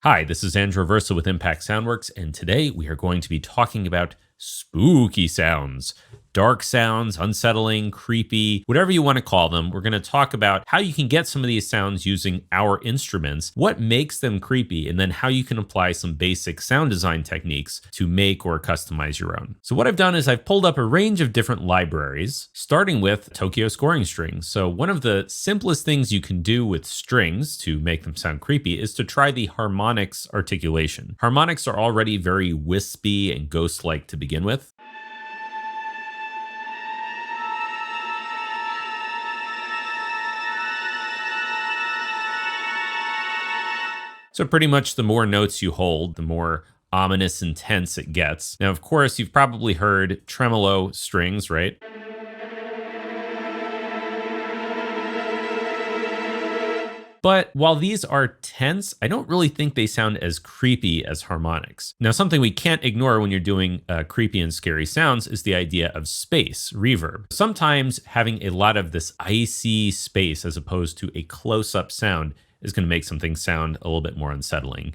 Hi, this is Andrew Aversa with Impact Soundworks, and today we are going to be talking about spooky sounds. Dark sounds, unsettling, creepy, whatever you want to call them. We're going to talk about how you can get some of these sounds using our instruments, what makes them creepy, and then how you can apply some basic sound design techniques to make or customize your own. So what I've done is I've pulled up a range of different libraries, starting with Tokyo scoring strings. So one of the simplest things you can do with strings to make them sound creepy is to try the harmonics articulation. Harmonics are already very wispy and ghost-like to begin with. So pretty much the more notes you hold, the more ominous and tense it gets. Now, of course, you've probably heard tremolo strings, right? But while these are tense, I don't really think they sound as creepy as harmonics. Now, something we can't ignore when you're doing creepy and scary sounds is the idea of space, reverb. Sometimes having a lot of this icy space as opposed to a close-up sound is going to make something sound a little bit more unsettling.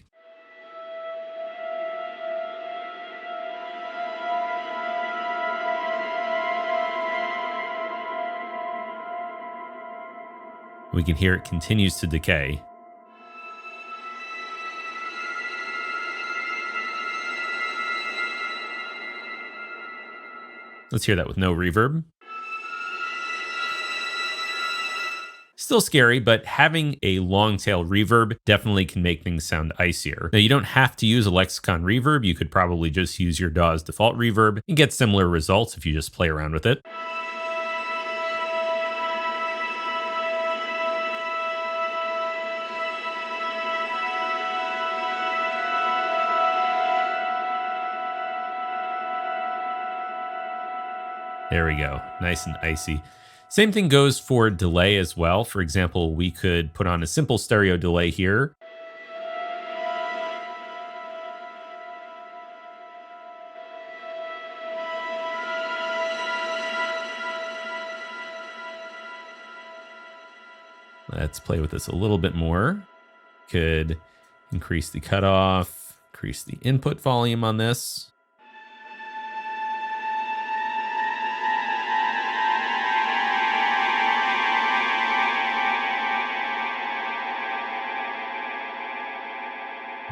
We can hear it continues to decay. Let's hear that with no reverb. Still scary, but having a long tail reverb definitely can make things sound icier. Now, you don't have to use a lexicon reverb. You could probably just use your DAW's default reverb and get similar results if you just play around with it. There we go. Nice and icy. Same thing goes for delay as well. For example, we could put on a simple stereo delay here. Let's play with this a little bit more. Could increase the cutoff, increase the input volume on this.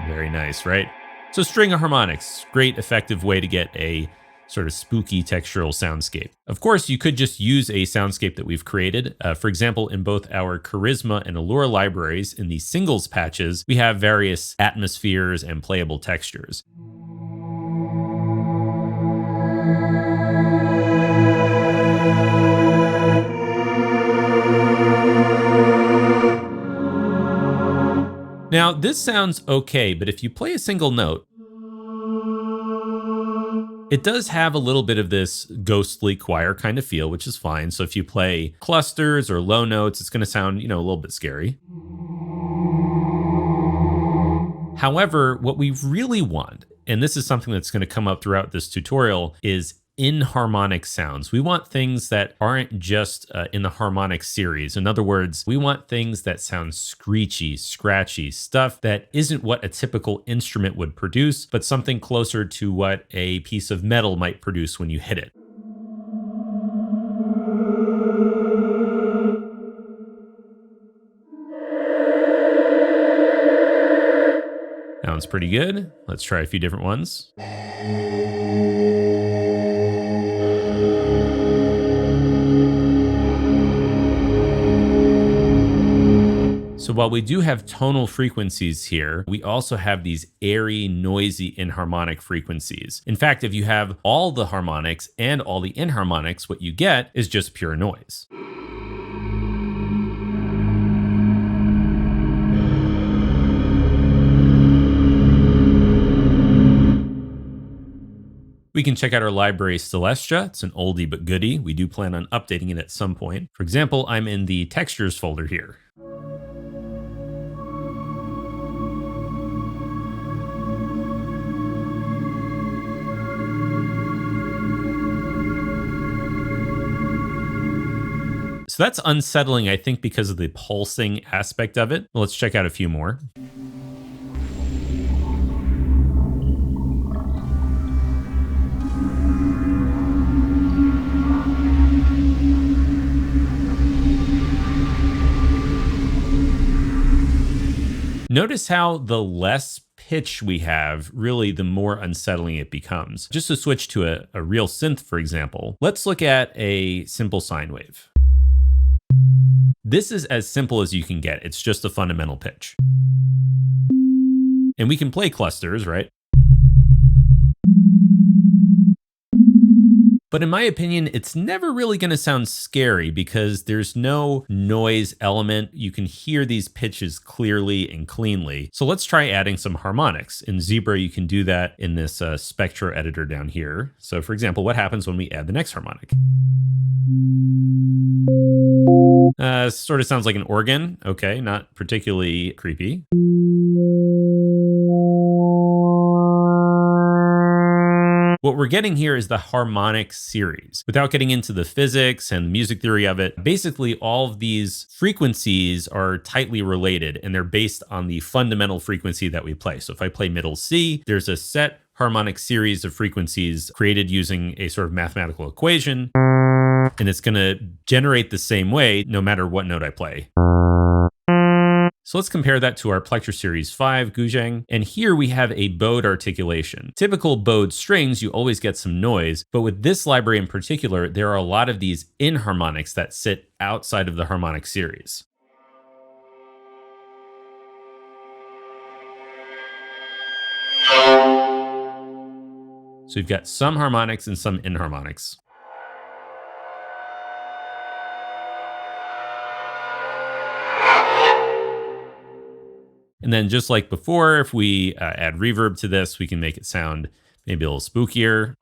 Very nice, right? So string harmonics, great effective way to get a sort of spooky textural soundscape. Of course, you could just use a soundscape that we've created. For example, in both our Charisma and Allure libraries, in the singles patches, we have various atmospheres and playable textures. Now, this sounds okay, but if you play a single note, it does have a little bit of this ghostly choir kind of feel, which is fine. So if you play clusters or low notes, it's going to sound, a little bit scary. However, what we really want, and this is something that's going to come up throughout this tutorial, is inharmonic sounds. We want things that aren't just in the harmonic series. In other words, we want things that sound screechy, scratchy, stuff that isn't what a typical instrument would produce, but something closer to what a piece of metal might produce when you hit it. Sounds pretty good. Let's try a few different ones. So while we do have tonal frequencies here, we also have these airy, noisy inharmonic frequencies. In fact, if you have all the harmonics and all the inharmonics, what you get is just pure noise. We can check out our library Celestia. It's an oldie but goodie. We do plan on updating it at some point. For example, I'm in the textures folder here. So that's unsettling, I think, because of the pulsing aspect of it. Well, let's check out a few more. Notice how the less pitch we have, really the more unsettling it becomes. Just to switch to a real synth, for example, let's look at a simple sine wave. This is as simple as you can get. It's just a fundamental pitch. And we can play clusters, right? But in my opinion, it's never really going to sound scary because there's no noise element. You can hear these pitches clearly and cleanly. So let's try adding some harmonics. In Zebra, you can do that in this Spectra editor down here. So for example, what happens when we add the next harmonic? Sort of sounds like an organ. Okay, not particularly creepy. What we're getting here is the harmonic series. Without getting into the physics and the music theory of it, basically all of these frequencies are tightly related and they're based on the fundamental frequency that we play. So if I play middle C, there's a set harmonic series of frequencies created using a sort of mathematical equation, and it's going to generate the same way no matter what note I play. So let's compare that to our Plectra Series 5 Guzheng. And here we have a bowed articulation. Typical bowed strings, you always get some noise, but with this library in particular, there are a lot of these inharmonics that sit outside of the harmonic series. So you've got some harmonics and some inharmonics. And then just like before, if we add reverb to this, we can make it sound maybe a little spookier.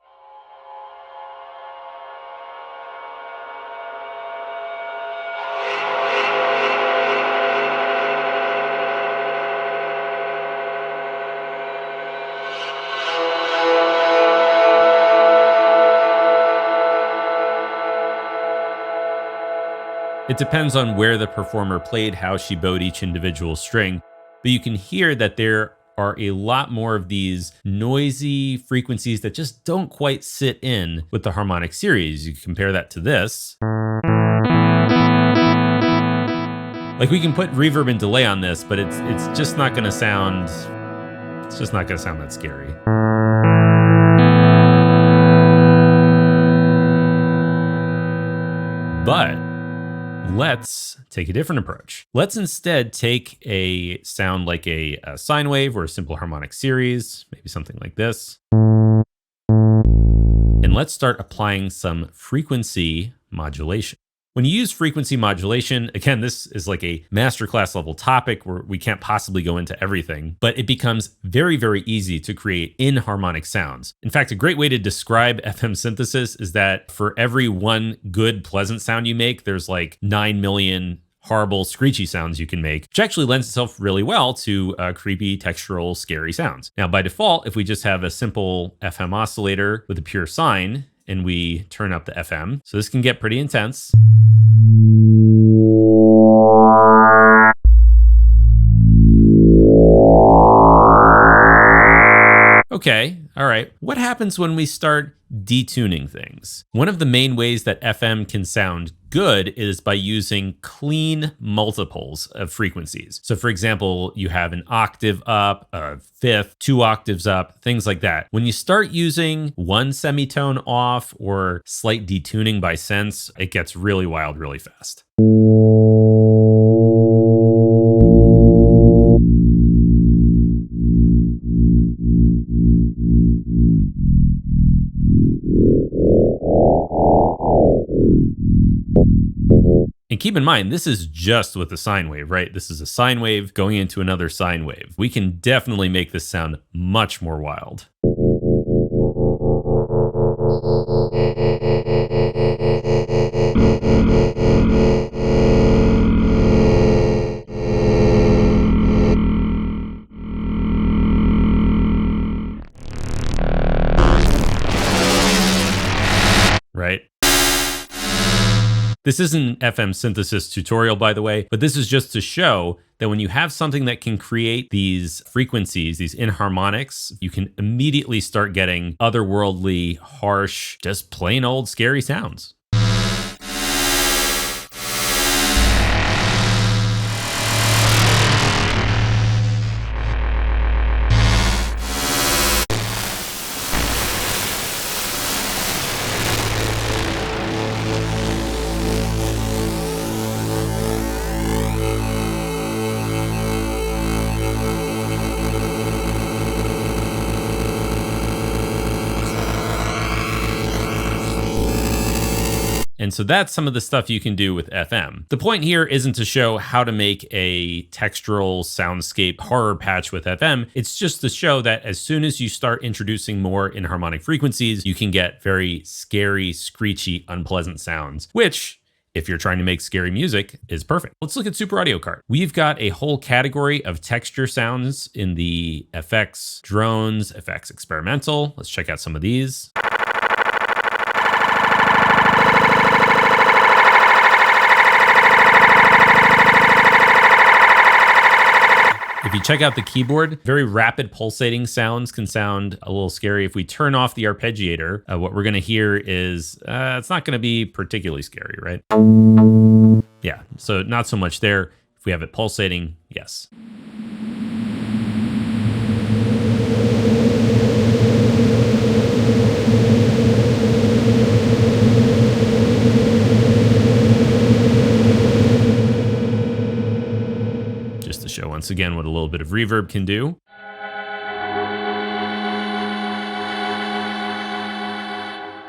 It depends on where the performer played, how she bowed each individual string. But you can hear that there are a lot more of these noisy frequencies that just don't quite sit in with the harmonic series. You compare that to this. Like we can put reverb and delay on this, but it's just not going to sound, it's just not going to sound that scary. But let's take a different approach. Let's instead take a sound like a sine wave or a simple harmonic series, maybe something like this. And let's start applying some frequency modulation. When you use frequency modulation, again, this is like a masterclass level topic where we can't possibly go into everything, but it becomes very, very easy to create inharmonic sounds. In fact, a great way to describe FM synthesis is that for every one good, pleasant sound you make, there's like 9 million horrible, screechy sounds you can make, which actually lends itself really well to creepy, textural, scary sounds. Now, by default, if we just have a simple FM oscillator with a pure sine, and we turn up the FM, so this can get pretty intense. Okay, all right. What happens when we start detuning things? One of the main ways that FM can sound good is by using clean multiples of frequencies. So for example, you have an octave up, a fifth, 2 octaves up, things like that. When you start using one semitone off or slight detuning by sense, it gets really wild really fast. And keep in mind, this is just with a sine wave, right? This is a sine wave going into another sine wave. We can definitely make this sound much more wild. Right? This isn't an FM synthesis tutorial, by the way, but this is just to show that when you have something that can create these frequencies, these inharmonics, you can immediately start getting otherworldly, harsh, just plain old scary sounds. And so that's some of the stuff you can do with FM. The point here isn't to show how to make a textural soundscape horror patch with FM. It's just to show that as soon as you start introducing more inharmonic frequencies, you can get very scary, screechy, unpleasant sounds, which, if you're trying to make scary music, is perfect. Let's look at Super Audio Cart. We've got a whole category of texture sounds in the FX drones, FX experimental. Let's check out some of these. If you check out the keyboard, very rapid pulsating sounds can sound a little scary. If we turn off the arpeggiator, what we're gonna hear is, it's not gonna be particularly scary, right? Yeah, so not so much there. If we have it pulsating, yes. Show once again what a little bit of reverb can do.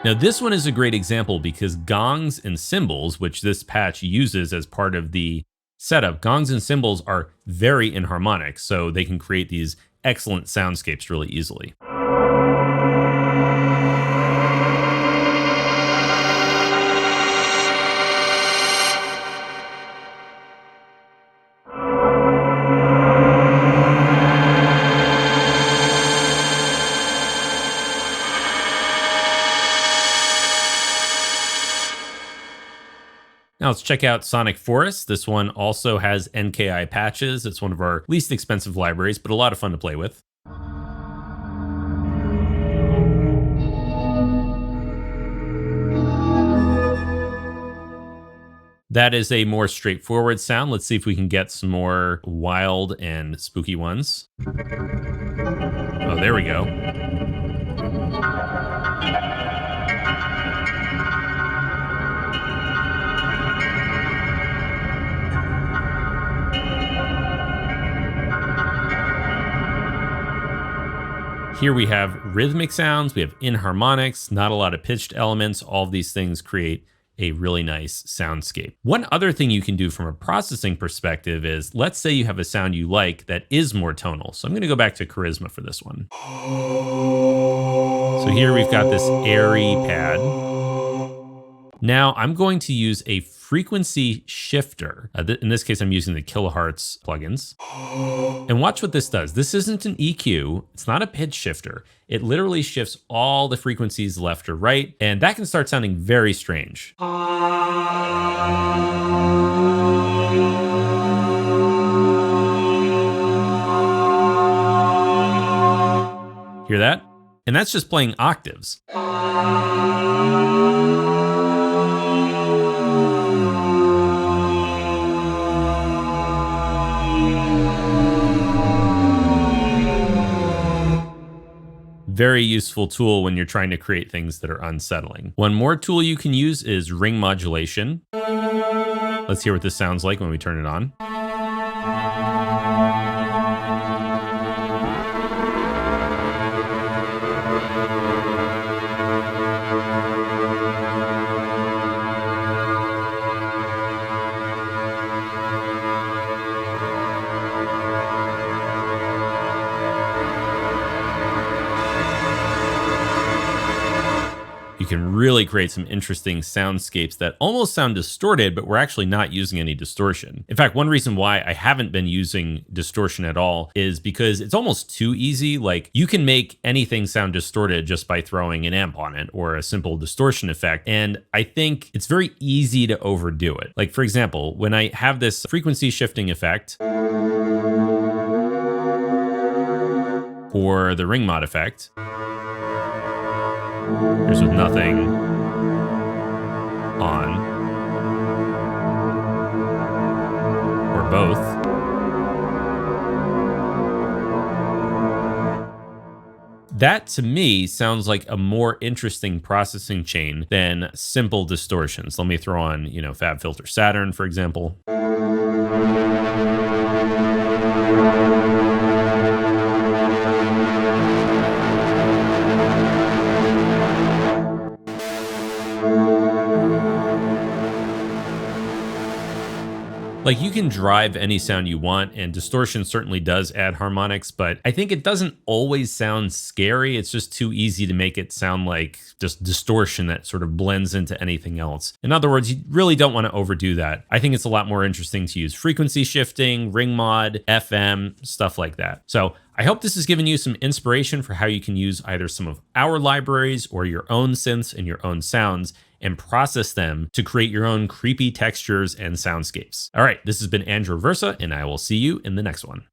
Now this one is a great example because gongs and cymbals, which this patch uses as part of the setup, gongs and cymbals are very inharmonic, so they can create these excellent soundscapes really easily. Now let's check out Sonic Forest. This one also has NKI patches. It's one of our least expensive libraries, but a lot of fun to play with. That is a more straightforward sound. Let's see if we can get some more wild and spooky ones. Oh, there we go. Here we have rhythmic sounds, we have inharmonics, not a lot of pitched elements. All of these things create a really nice soundscape. One other thing you can do from a processing perspective is, let's say you have a sound you like that is more tonal. So I'm gonna go back to Charisma for this one. So here we've got this eerie pad. Now I'm going to use a frequency shifter. In this case, I'm using the kilohertz plugins. And watch what this does. This isn't an EQ. It's not a pitch shifter. It literally shifts all the frequencies left or right, and that can start sounding very strange. Hear that? And that's just playing octaves. Very useful tool when you're trying to create things that are unsettling. One more tool you can use is ring modulation. Let's hear what this sounds like when we turn it on. You can really create some interesting soundscapes that almost sound distorted, but we're actually not using any distortion. In fact, one reason why I haven't been using distortion at all is because it's almost too easy. Like, you can make anything sound distorted just by throwing an amp on it or a simple distortion effect. And I think it's very easy to overdo it. Like, for example, when I have this frequency shifting effect or the ring mod effect, here's with nothing on, or both. That, to me, sounds like a more interesting processing chain than simple distortions. Let me throw on, Fab Filter Saturn, for example. Like, you can drive any sound you want, and distortion certainly does add harmonics, but I think it doesn't always sound scary. It's just too easy to make it sound like just distortion that sort of blends into anything else. In other words, you really don't want to overdo that. I think it's a lot more interesting to use frequency shifting, ring mod, FM, stuff like that. So I hope this has given you some inspiration for how you can use either some of our libraries or your own synths and your own sounds and process them to create your own creepy textures and soundscapes. All right, this has been Andrew Aversa, and I will see you in the next one.